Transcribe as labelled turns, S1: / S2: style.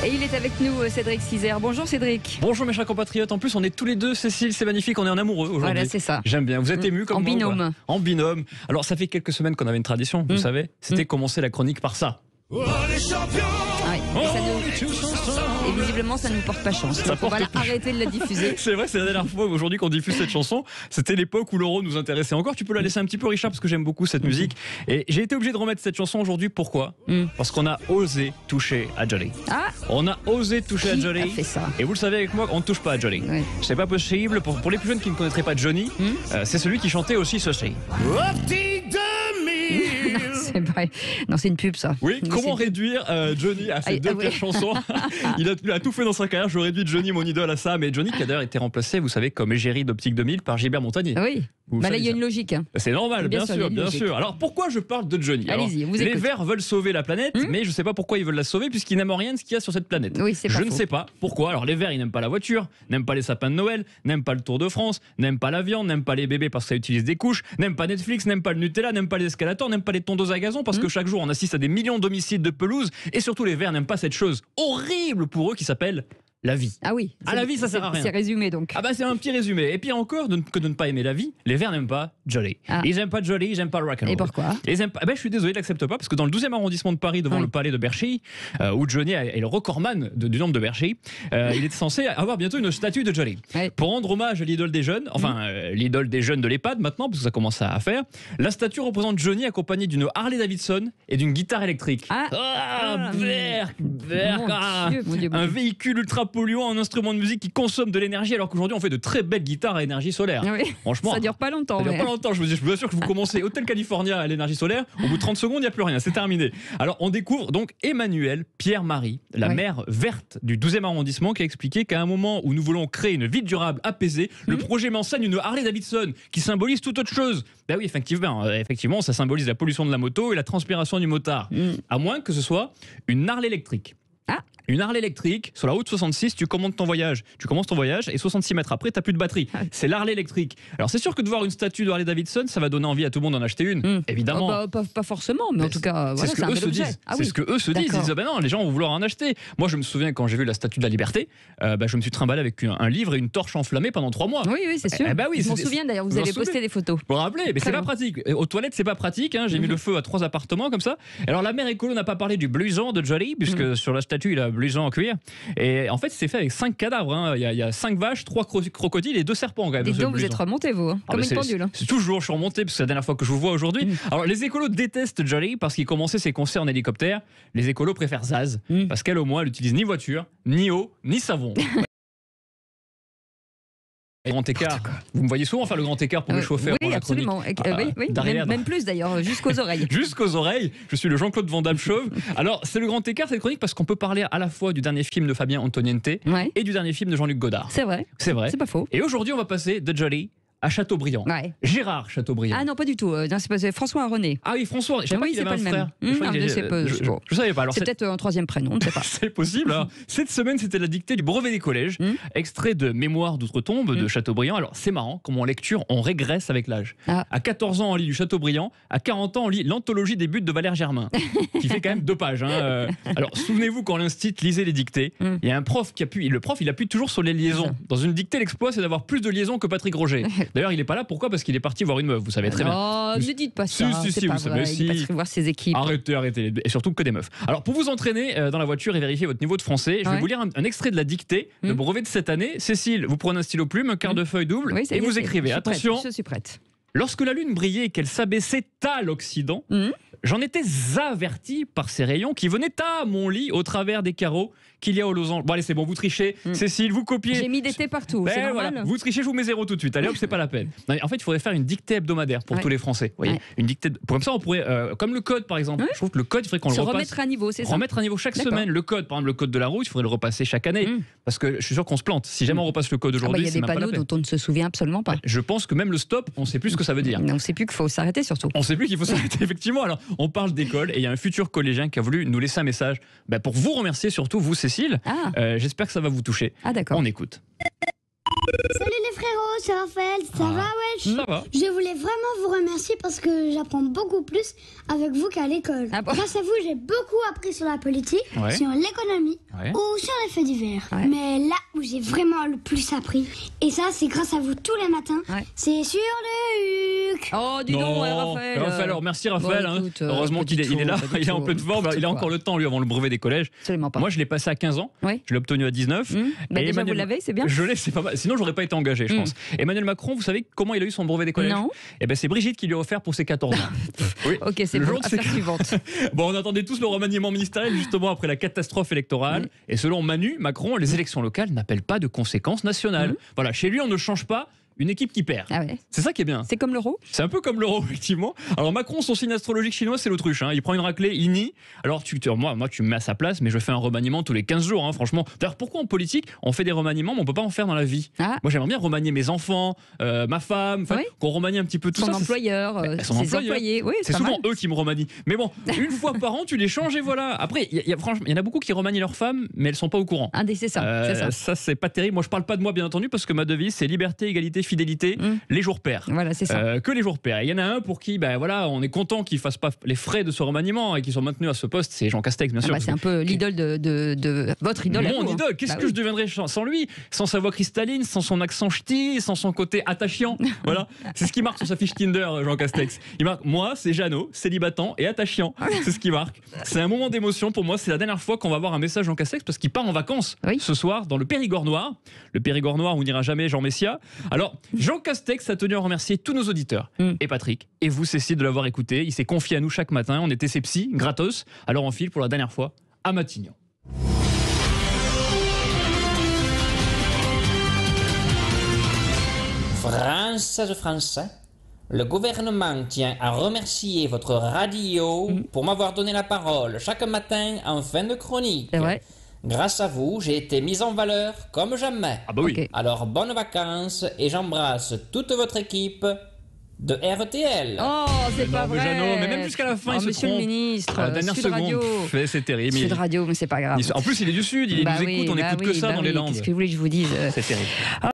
S1: Et il est avec nous, Cédric Cizer. Bonjour Cédric.
S2: Bonjour mes chers compatriotes. En plus, on est tous les deux, Cécile, c'est magnifique. On est en amoureux aujourd'hui.
S1: Voilà, c'est ça.
S2: J'aime bien. Vous êtes émus comme
S1: en
S2: moi,
S1: binôme.
S2: En binôme. Alors, ça fait quelques semaines qu'on avait une tradition, vous savez. C'était commencer la chronique par ça.
S1: Ah oui, et visiblement, ça ne nous porte pas chance. Donc on va arrêter de la diffuser.
S2: C'est vrai, c'est la dernière fois aujourd'hui qu'on diffuse cette chanson. C'était l'époque où l'euro nous intéressait encore. Tu peux la laisser un petit peu, Richard, parce que j'aime beaucoup cette musique. Et j'ai été obligé de remettre cette chanson aujourd'hui. Pourquoi Parce qu'on a osé toucher à Jolie.
S1: Ah,
S2: On a osé toucher à Jolie.
S1: a fait ça.
S2: Et vous le savez avec moi, on ne touche pas à Jolie.
S1: Oui.
S2: C'est pas possible. Pour les plus jeunes qui ne connaîtraient pas Johnny, c'est celui qui chantait aussi ceci.
S1: C'est vrai. Non, c'est une pub, ça.
S2: Oui,
S1: Mais
S2: comment
S1: c'est-
S2: réduire Johnny à ces deux
S1: oui.
S2: pires chansons il a tout fait dans sa carrière, je réduis Johnny, mon idole, à ça. Mais Johnny qui a d'ailleurs été remplacé, vous savez, comme égérie d'Optique 2000 par Gilbert Montagnier.
S1: Oui.
S2: Vous
S1: Bah là,
S2: savez
S1: il y a
S2: ça.
S1: une logique. Hein.
S2: C'est normal,
S1: Bien
S2: bien
S1: sûr, il y a
S2: sûr,
S1: une
S2: bien
S1: logique.
S2: sûr. Alors pourquoi je parle de Johnny? Alors,
S1: Allez-y, on vous
S2: les
S1: écoute.
S2: Verts veulent sauver la planète, mais je ne sais pas pourquoi ils veulent la sauver, puisqu'ils n'aiment rien de ce qu'il y a sur cette planète.
S1: Oui, c'est pas
S2: Je
S1: faux.
S2: ne sais pas pourquoi. Alors les Verts, ils n'aiment pas la voiture, n'aiment pas les sapins de Noël, n'aiment pas le Tour de France, n'aiment pas la viande, n'aiment pas les bébés parce que ça utilise des couches, n'aiment pas Netflix, n'aiment pas le Nutella, n'aiment pas les escalators, n'aiment pas les tondeuses à gazon, parce que chaque jour on assiste à des millions d'homicides de pelouse, et surtout les Verts n'aiment pas cette chose horrible pour eux qui s'appelle la vie.
S1: Ah oui.
S2: À la vie, ça sert à rien.
S1: C'est résumé, donc.
S2: Ah bah c'est un petit résumé. Et puis encore, que de ne pas aimer la vie, les Verts n'aiment pas Jolie.
S1: Ah.
S2: Ils n'aiment pas Jolie, ils n'aiment pas le rock'n'roll.
S1: Et pourquoi
S2: Ils aiment pas... Je suis désolé, ils l'acceptent pas, parce que dans le 12e arrondissement de Paris, devant
S1: Oui.
S2: le palais de Bercy, où Johnny est le recordman du nombre de Bercy, il est censé avoir bientôt une statue de Jolie.
S1: Ouais.
S2: Pour rendre hommage à l'idole des jeunes, enfin l'idole des jeunes de l'EHPAD maintenant, parce que ça commence à faire, la statue représente Johnny accompagné d'une Harley Davidson et d'une guitare électrique.
S1: Ah.
S2: Berk,
S1: Mon Dieu, mon
S2: un
S1: Dieu.
S2: véhicule ultra polluant, un instrument de musique qui consomme de l'énergie, alors qu'aujourd'hui on fait de très belles guitares à énergie solaire.
S1: Ah oui.
S2: Franchement,
S1: Ça dure pas longtemps.
S2: ça dure
S1: mais-
S2: pas longtemps, je vous assure que vous commencez Hôtel California à l'énergie solaire, au bout de 30 secondes, il n'y a plus rien, c'est terminé. Alors on découvre donc Emmanuel Pierre-Marie, la
S1: Oui.
S2: maire verte du 12e arrondissement, qui a expliqué qu'à un moment où nous voulons créer une ville durable apaisée, le projet m'enseigne une Harley Davidson qui symbolise toute autre chose. Ben oui, effectivement, ça symbolise la pollution de la moto et la transpiration du motard. À moins que ce soit une Harley électrique.
S1: Ah.
S2: Une Harley électrique, sur la route 66, tu commences ton voyage et 66 mètres après, tu n'as plus de batterie. C'est l'Harley électrique. Alors c'est sûr que de voir une statue de Harley Davidson, ça va donner envie à tout le monde d'en acheter une, évidemment.
S1: Oh, bah, pas forcément, mais en tout cas, voilà,
S2: c'est ce
S1: c'est
S2: que
S1: un
S2: eux
S1: bel
S2: se
S1: objet.
S2: disent.
S1: Ah
S2: C'est
S1: oui.
S2: ce que eux se disent. Ils
S1: D'accord.
S2: disent, ah ben non, les gens vont vouloir en acheter. Moi, je me souviens quand j'ai vu la statue de la Liberté, je me suis trimballé avec un livre et une torche enflammée pendant 3 mois.
S1: Oui, oui, c'est sûr.
S2: Eh ben oui,
S1: je m'en
S2: c'est-
S1: souviens d'ailleurs, vous
S2: vous en
S1: avez
S2: souvenez
S1: posté des photos.
S2: Pour rappeler, mais
S1: Très
S2: c'est pas
S1: bon.
S2: pratique. Et aux toilettes, c'est pas pratique. J'ai mis le feu à 3 appartements comme ça. Alors la mère écolo n'a pas parlé du blouson de Jolie, puisque sur la statue, il a un blouson en cuir. Et en fait, c'est fait avec 5 cadavres. Hein. Il y a 5 vaches, 3 crocodiles et 2 serpents quand même.
S1: Dites
S2: dans ce
S1: donc, vous
S2: blouson.
S1: êtes remonté, vous, hein,
S2: Ah
S1: comme
S2: bah
S1: une pendule. hein.
S2: C'est toujours, je suis remonté, parce que c'est la dernière fois que je vous vois aujourd'hui. Alors, les écolos détestent Jolie parce qu'il commençait ses concerts en hélicoptère. Les écolos préfèrent Zaz, parce qu'elle, au moins, elle utilise ni voiture, ni eau, ni savon. Le grand écart. Vous me voyez souvent faire le grand écart pour les chauffeurs
S1: Oui,
S2: pour la chronique.
S1: absolument. Oui, oui.
S2: Derrière.
S1: Même plus d'ailleurs, jusqu'aux oreilles.
S2: Jusqu'aux oreilles, je suis le Jean-Claude Van Damme chauve. Alors, c'est le grand écart, cette chronique, parce qu'on peut parler à la fois du dernier film de Fabien Antoniente
S1: Ouais.
S2: et du dernier film de Jean-Luc Godard.
S1: C'est vrai.
S2: C'est vrai.
S1: C'est pas faux.
S2: Et aujourd'hui, on va passer de Jolie à Chateaubriand.
S1: Ouais.
S2: Gérard Chateaubriand.
S1: Ah non, pas du tout. Non, c'est François René.
S2: Ah oui, François, je savais pas
S1: Oui,
S2: qu'il
S1: c'est
S2: avait
S1: pas
S2: un
S1: le
S2: frère.
S1: même.
S2: Je crois qu'il est-
S1: Je sais pas,
S2: je savais pas. Alors,
S1: C'est peut-être un troisième prénom, on ne sait pas.
S2: c'est possible. Alors, cette semaine, c'était la dictée du brevet des collèges, extrait de Mémoire d'outre-tombe de Chateaubriand. Alors, c'est marrant, comme en lecture, on régresse avec l'âge.
S1: Ah.
S2: À 14 ans, on lit du Chateaubriand. À 40 ans, on lit l'anthologie des buts de Valère Germain, qui fait quand même 2 pages. Hein. Alors, souvenez-vous, quand l'instit lisait les dictées, il y a un prof qui appuie. Le prof, il appuie toujours sur les liaisons. Dans une dictée, l'exploit, c'est d'avoir plus de liaisons que Patrick Roger. D'ailleurs, il n'est pas là. Pourquoi? Parce qu'il est parti voir une meuf. Vous savez très bien.
S1: Oh, ne dites pas ça.
S2: Si,
S1: c'est pas
S2: vous savez,
S1: vrai.
S2: si.
S1: Il passe voir ses équipes.
S2: Arrêtez. Et surtout que des meufs. Alors, pour vous entraîner dans la voiture et vérifier votre niveau de français, je vais
S1: Ouais.
S2: vous lire un extrait de la dictée de brevet de cette année. Cécile, vous prenez un stylo plume, un quart de feuille double
S1: Oui, ça
S2: et
S1: y est,
S2: vous écrivez.
S1: je suis prête,
S2: Attention,
S1: je suis prête.
S2: lorsque la lune brillait et qu'elle s'abaissait à l'Occident, j'en étais averti par ces rayons qui venaient à mon lit au travers des carreaux qu'il y a au losange. Bon, allez, c'est bon, vous trichez. Cécile, vous copiez.
S1: J'ai mis des T partout,
S2: Ben
S1: c'est normal.
S2: voilà, vous trichez, je vous mets 0 tout de suite. Allez hop, c'est pas la peine. Non, mais en fait, il faudrait faire une dictée hebdomadaire pour
S1: Ouais.
S2: tous les Français. Vous voyez,
S1: Ouais.
S2: une dictée. Comme ça, on pourrait, comme le code par exemple. Je trouve que le code, il faudrait qu'on le
S1: Se
S2: repasse.
S1: remettre à niveau, c'est ça.
S2: Remettre à niveau chaque
S1: D'accord.
S2: semaine. Le code, par exemple, le code de la route, il faudrait le repasser chaque année. Parce que je suis sûr qu'on se plante. Si jamais on repasse le code
S1: Ah bah,
S2: aujourd'hui,
S1: il y a
S2: c'est
S1: des
S2: même pas la
S1: panneaux
S2: peine.
S1: dont on ne se souvient absolument pas.
S2: Je pense que même le stop, on sait plus ce que ça veut dire.
S1: On ne sait plus qu'il faut s'arrêter surtout.
S2: On sait plus qu'il faut s'arrêter, effectivement. Alors, on parle d'école et il y a un futur collégien qui a voulu nous laisser un message pour vous remercier, surtout vous, Cécile.
S1: Ah.
S2: J'espère que ça va vous toucher.
S1: Ah d'accord.
S2: On écoute.
S3: Salut les frérots, c'est Raphaël, ça va wesh?
S2: Ça va.
S3: Je voulais vraiment vous remercier parce que j'apprends beaucoup plus avec vous qu'à l'école.
S1: Ah bon?
S3: Grâce à vous, j'ai beaucoup appris sur la politique,
S2: Ouais.
S3: sur l'économie
S2: Ouais.
S3: ou sur les faits divers.
S1: Ouais.
S3: Mais là où j'ai vraiment le plus appris, et ça c'est grâce à vous tous les matins,
S1: Ouais.
S3: c'est sur le HUC.
S1: Oh, dis donc, ouais, Raphaël.
S2: Alors merci Raphaël.
S1: Bon, écoute,
S2: Heureusement
S1: pas
S2: qu'il
S1: du
S2: est là,
S1: tout, pas du
S2: il est en
S1: tout.
S2: pleine forme. Il a encore le temps, lui, avant le brevet des collèges.
S1: Absolument pas.
S2: Moi, je l'ai passé à 15 ans.
S1: Oui.
S2: Je l'ai obtenu à 19.
S1: Bah,
S2: Et
S1: déjà, vous l'avez, c'est bien.
S2: Je l'ai, c'est pas mal. Sinon, j'aurais pas été engagé, je pense. Emmanuel Macron, vous savez comment il a eu son brevet des collèges?
S1: Non.
S2: Eh ben, c'est Brigitte qui lui a offert pour ses 14 ans. Oui.
S1: Ok, c'est
S2: Le
S1: bon.
S2: jour de ses-
S1: Affaire suivante.
S2: Bon, on attendait tous le remaniement ministériel justement après la catastrophe électorale. Et selon Manu Macron, les élections locales n'appellent pas de conséquences nationales. Voilà, chez lui, on ne change pas une équipe qui perd.
S1: Ah ouais.
S2: C'est ça qui est bien.
S1: C'est comme l'euro.
S2: C'est un peu comme l'euro, effectivement. Alors Macron, son signe astrologique chinois, c'est l'autruche. Il prend une raclée, il nie. Alors moi, tu me mets à sa place, mais je fais un remaniement tous les 15 jours, franchement. D'ailleurs, pourquoi en politique, on fait des remaniements, mais on peut pas en faire dans la vie?
S1: Ah.
S2: Moi, j'aimerais bien remanier mes enfants, ma femme,
S1: Oui.
S2: qu'on remanie un petit peu tout
S1: Son
S2: ça.
S1: employeur,
S2: Son
S1: ses
S2: employeur.
S1: employés. Oui,
S2: C'est
S1: pas
S2: souvent
S1: mal.
S2: eux qui me remanient. Mais bon, une fois par an, tu les changes et voilà. Après, franchement, il y en a beaucoup qui remanient leurs femmes, mais elles sont pas au courant.
S1: C'est ça. C'est ça.
S2: Ça, c'est pas terrible. Moi, je parle pas de moi, bien entendu, parce que ma devise, c'est liberté, égalité, fidélité, les jours pairs.
S1: Voilà, c'est ça.
S2: Que les jours pairs. Et il y en a un pour qui, voilà, on est content qu'il fasse pas les frais de ce remaniement et qu'il soit maintenu à ce poste, c'est Jean Castex, bien sûr.
S1: C'est un peu l'idole de votre idole. à
S2: Mon
S1: vous, hein.
S2: idole, qu'est-ce
S1: Bah
S2: que
S1: oui.
S2: je deviendrais sans lui? Sans sa voix cristalline, sans son accent ch'ti, sans son côté attachant. Voilà, c'est ce qui marque sur sa fiche Tinder, Jean Castex. Il marque, moi, c'est Jeannot, célibatant et attachant. C'est ce qui marque. C'est un moment d'émotion pour moi. C'est la dernière fois qu'on va voir un message Jean Castex parce qu'il part en vacances ce soir dans le Périgord noir. Le Périgord noir où n'ira jamais Jean Messia. Alors, Jean Castex a tenu à remercier tous nos auditeurs et Patrick et vous, Cécile, de l'avoir écouté. Il s'est confié à nous chaque matin. On était ses psys, gratos. Alors on file pour la dernière fois à Matignon.
S4: Françaises, Français, le gouvernement tient à remercier votre radio pour m'avoir donné la parole chaque matin en fin de chronique.
S1: C'est vrai.
S4: Grâce à vous, j'ai été mise en valeur comme jamais.
S2: Ah bah oui.
S1: Ok.
S4: Alors bonnes vacances et j'embrasse toute votre équipe de RTL.
S1: Oh, c'est pas
S2: mais
S1: vrai.
S2: Jeannot, mais même jusqu'à la fin, il se
S1: Monsieur
S2: trompe.
S1: le ministre,
S2: À la dernière
S1: Sud
S2: seconde,
S1: Radio.
S2: c'est terrible.
S1: Sud Radio, mais c'est pas grave.
S2: En plus, il est du Sud, il nous écoute, on n'écoute que ça dans les Landes.
S1: Qu'est-ce que vous voulez que je vous dise?
S2: C'est terrible.